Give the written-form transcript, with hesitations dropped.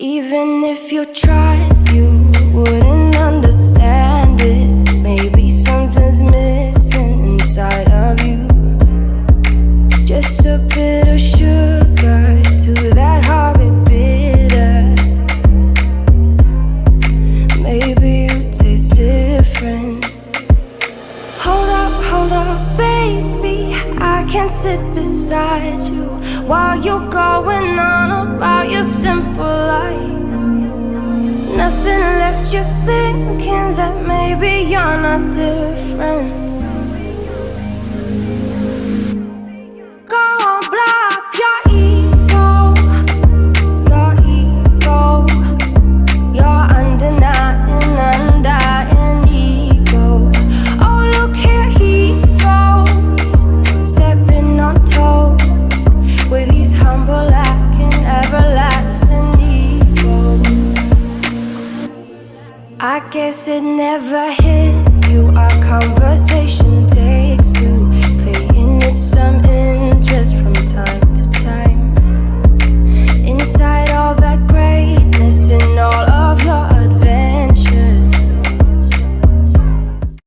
Even if you tried, you wouldn't understand it. Maybe something's missing inside of you. Just a bit of sugar to that horrid bitter. Maybe you taste different. Hold up, baby, I can't sit beside you while you're going on about your simple life. Nothing left you thinking that maybe you're not different. Go on, blow up your ego, your undying ego. Oh, look here he goes, stepping on toes with his humble lacking everlasting ego. I guess it never hit you, our conversation day.